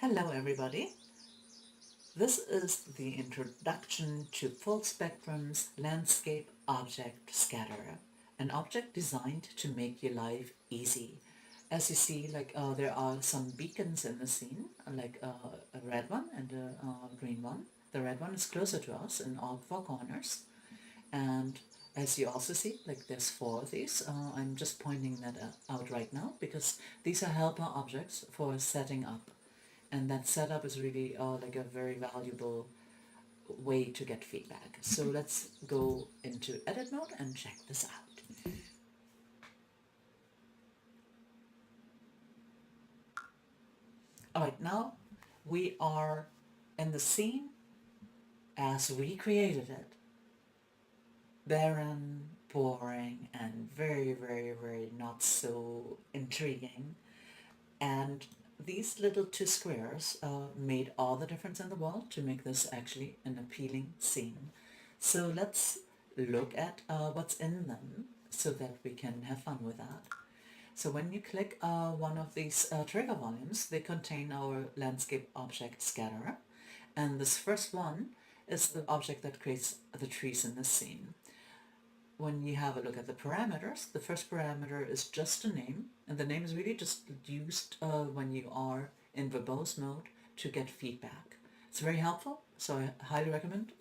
Hello everybody. This is the introduction to Full Spectrum's Landscape Object Scatterer, an object designed to make your life easy. As you see, there are some beacons in the scene, a red one and a green one. The red one is closer to us in all four corners, and as you also see, there's four of these. I'm just pointing that out right now because these are helper objects for setting up, and that setup is really a very valuable way to get feedback. So let's go into edit mode and check this out. Alright, now we are in the scene as we created it. Barren, boring, and very, very, very not so intriguing. And these little two squares made all the difference in the world to make this actually an appealing scene. So let's look at what's in them so that we can have fun with that. So when you click one of these trigger volumes, they contain our landscape object scatterer. And this first one is the object that creates the trees in the scene. When you have a look at the parameters, the first parameter is just a name, and the name is really just used when you are in verbose mode to get feedback. It's very helpful, so I highly recommend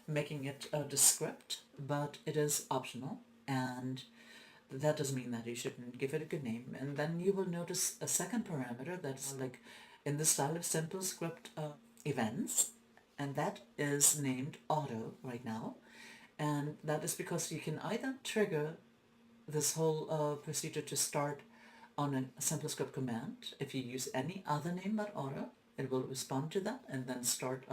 making it the script, but it is optional, and that doesn't mean that you shouldn't give it a good name. And then you will notice a second parameter that's in the style of simple script events, and that is named auto right now. And that is because you can either trigger this whole procedure to start on a simple script command. If you use any other name but auto, it will respond to that and then start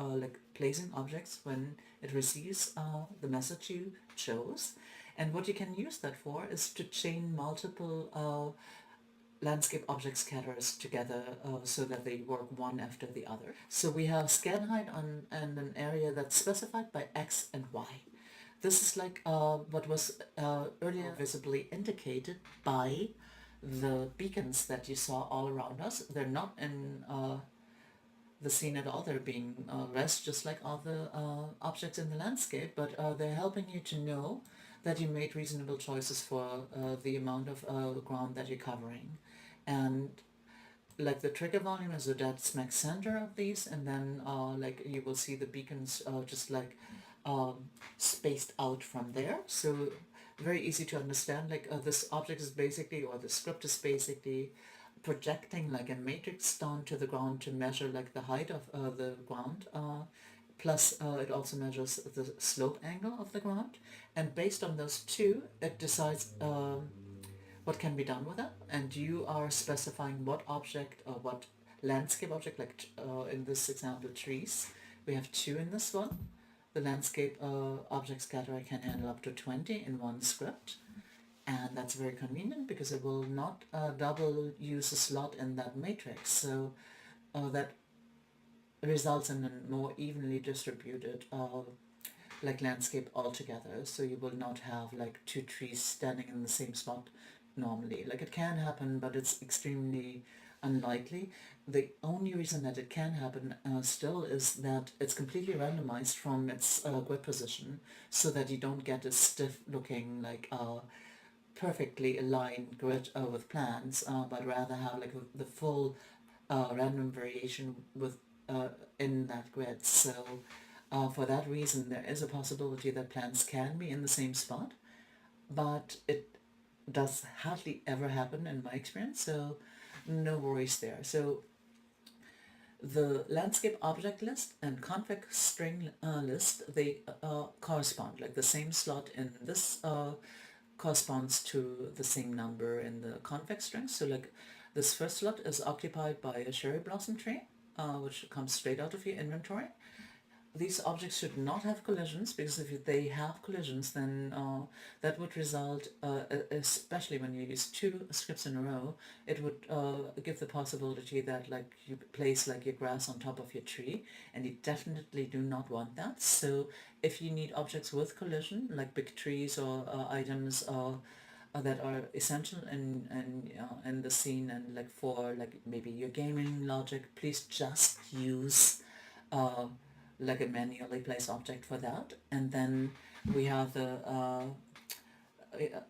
placing objects when it receives the message you chose. And what you can use that for is to chain multiple landscape object scatterers together so that they work one after the other. So we have scan height on and an area that's specified by X and Y. This is what was earlier visibly indicated by the beacons that you saw all around us. They're not in the scene at all. They're being rest just like other objects in the landscape, but they're helping you to know that you made reasonable choices for the amount of ground that you're covering. And the trigger volume is the dead smack center of these, and then you will see the beacons just spaced out from there. So very easy to understand. This object is basically, or the script is basically projecting a matrix down to the ground to measure the height of the ground. Plus it also measures the slope angle of the ground, and based on those two it decides what can be done with it, and you are specifying what object or what landscape object, in this example trees. We have two in this one. The landscape object scatterer can handle up to 20 in one script, and that's very convenient because it will not double use a slot in that matrix, so that results in a more evenly distributed landscape altogether. So you will not have two trees standing in the same spot normally. It can happen, but it's extremely unlikely. The only reason that it can happen still is that it's completely randomized from its grid position, so that you don't get a stiff looking perfectly aligned grid with plants, but rather have the full random variation with in that grid. So for that reason there is a possibility that plants can be in the same spot, but it does hardly ever happen in my experience, so no worries there. So the landscape object list and config string list, they correspond. The same slot in this corresponds to the same number in the config string. So this first slot is occupied by a cherry blossom tree, which comes straight out of your inventory. These objects should not have collisions, because if they have collisions, then that would result, especially when you use two scripts in a row, it would give the possibility that you place your grass on top of your tree, and you definitely do not want that. So if you need objects with collision, like big trees or items that are essential in the scene, and like for like maybe your gaming logic, please just use uh, like a manually placed object for that. And then we have the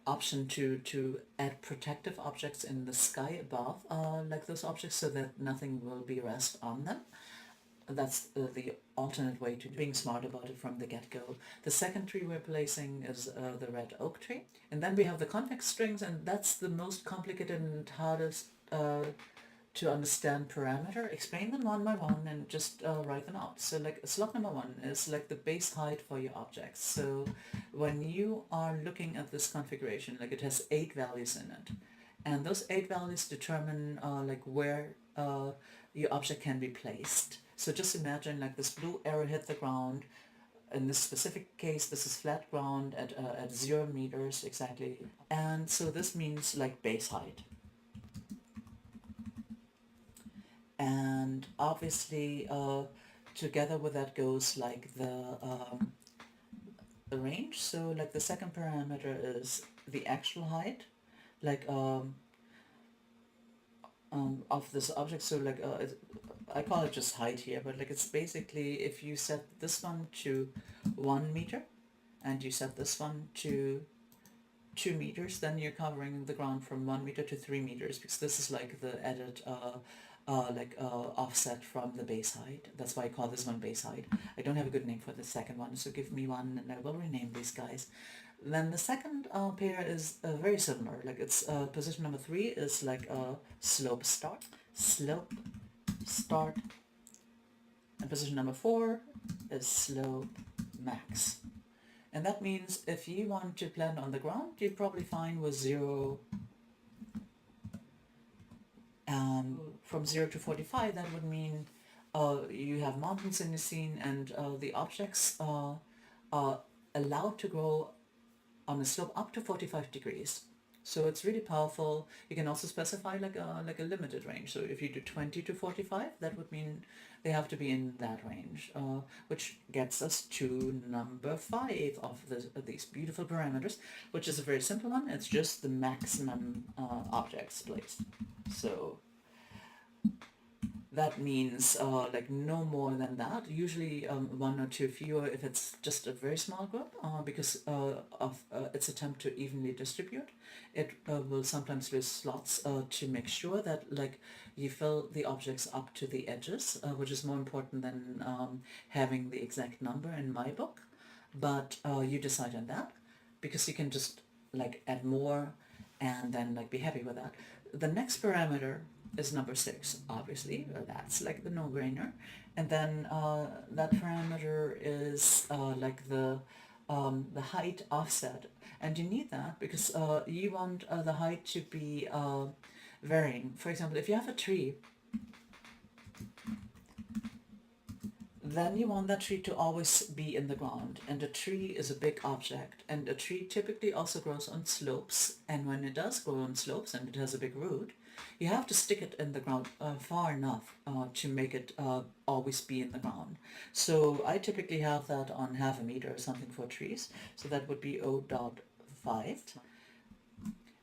option to add protective objects in the sky above, like those objects, so that nothing will be rest on them. That's the alternate way to being smart about it from the get-go. The second tree we're placing is the red oak tree. And then we have the convex strings, and that's the most complicated and hardest to understand parameter. Explain them one by one and just write them out. So like slot number one is like the base height for your objects. So when you are looking at this configuration, like it has 8 values in it. And those 8 values determine like where your object can be placed. So just imagine like this blue arrow hit the ground. In this specific case, this is flat ground at 0 meters exactly. And so this means like base height. And obviously together with that goes like the range. So like the second parameter is the actual height, like of this object. So like I call it just height here, but like it's basically if you set this one to 1 meter and you set this one to 2 meters, then you're covering the ground from 1 meter to 3 meters, because this is like the added offset from the base height. That's why I call this one base height. I don't have a good name for the second one, so give me one and I will rename these guys. Then the second pair is very similar. Like it's position number 3 is like a slope start, and position number 4 is slope max. And that means if you want to plan on the ground, you're probably fine with 0. From 0 to 45, that would mean you have mountains in the scene, and the objects are allowed to grow on a slope up to 45 degrees. So it's really powerful. You can also specify like a limited range. So if you do 20 to 45, that would mean they have to be in that range, which gets us to number 5 of these beautiful parameters, which is a very simple one. It's just the maximum objects placed. So that means like no more than that, usually 1 or 2 fewer if it's just a very small group, because of its attempt to evenly distribute. It will sometimes lose slots to make sure that like you fill the objects up to the edges, which is more important than having the exact number in my book. But you decide on that, because you can just like add more and then like be happy with that. The next parameter is number 6, obviously. That's like the no-brainer. And then that parameter is like the height offset. And you need that because you want the height to be varying. For example, if you have a tree, then you want that tree to always be in the ground. And a tree is a big object. And a tree typically also grows on slopes. And when it does grow on slopes and it has a big root, you have to stick it in the ground far enough to make it always be in the ground. So I typically have that on 0.5 meter or something for trees. So that would be 0.5.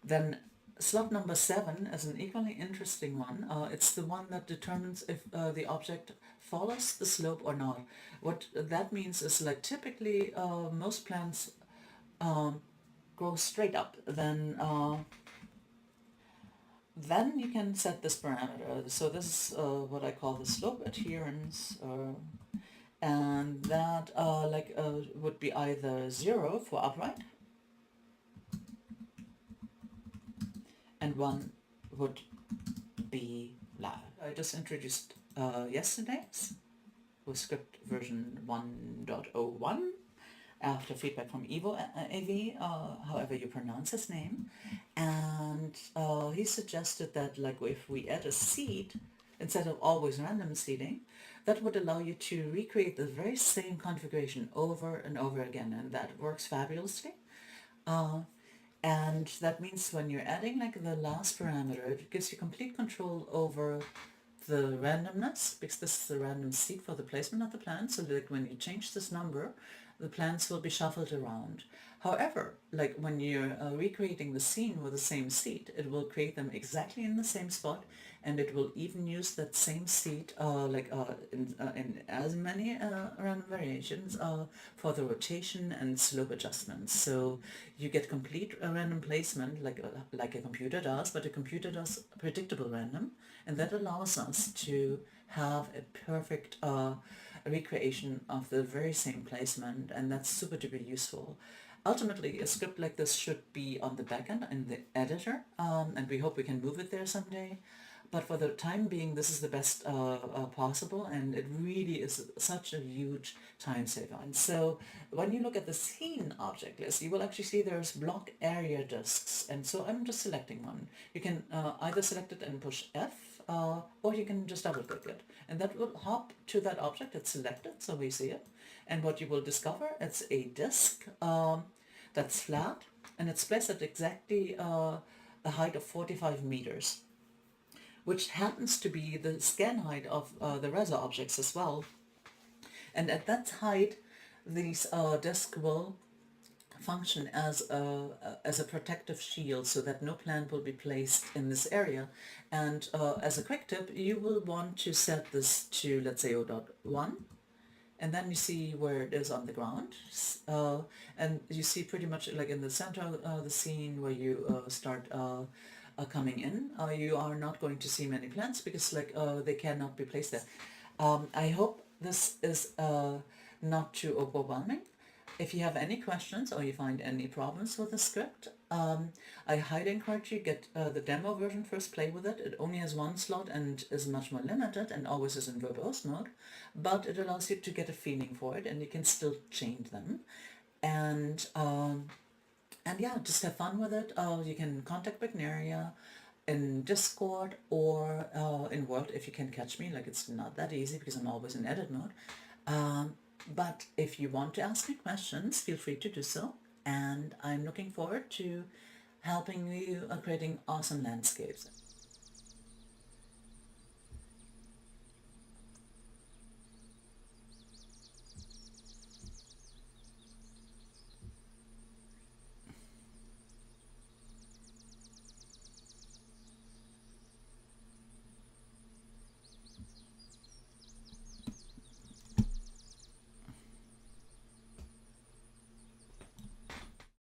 Then slot number 7 is an equally interesting one. It's the one that determines if the object follows the slope or not. What that means is like typically most plants grow straight up. Then you can set this parameter. So this is what I call the slope adherence, and that would be either 0 for upright, and 1 would be loud. I just introduced yesterday's with script version 1.01 after feedback from Evo AV, however you pronounce his name, and he suggested that like if we add a seed instead of always random seeding, that would allow you to recreate the very same configuration over and over again, and that works fabulously. And that means when you're adding like the last parameter, it gives you complete control over the randomness, because this is the random seed for the placement of the plant. So like when you change this number, the plants will be shuffled around. However, like when you're recreating the scene with the same seat, it will create them exactly in the same spot, and it will even use that same seat in as many random variations for the rotation and slope adjustments. So you get complete random placement like a computer does, but a computer does predictable random, and that allows us to have a perfect recreation of the very same placement, and that's super duper useful. Ultimately, a script like this should be on the backend in the editor, and we hope we can move it there someday. But for the time being, this is the best possible, and it really is such a huge time saver. And so when you look at the scene object list, you will actually see there's block area disks. And so I'm just selecting one. You can either select it and push F, or you can just double click it. And that will hop to that object. It's selected, so we see it. And what you will discover, it's a disk that's flat, and it's placed at exactly a height of 45 meters, which happens to be the scan height of the Reza objects as well. And at that height, these disks will function as a protective shield so that no plant will be placed in this area. And as a quick tip, you will want to set this to, let's say, 0.1, and then you see where it is on the ground, and you see pretty much like in the center of the scene where you start coming in, you are not going to see many plants because they cannot be placed there. I hope this is not too overwhelming. If you have any questions or you find any problems with the script, I highly encourage you get the demo version first, play with it. It only has one slot and is much more limited and always is in verbose mode, but it allows you to get a feeling for it, and you can still change them. And yeah, just have fun with it. You can contact Bagnaria in Discord or in Word if you can catch me. Like, it's not that easy because I'm always in edit mode. But if you want to ask me questions, feel free to do so. And I'm looking forward to helping you creating awesome landscapes.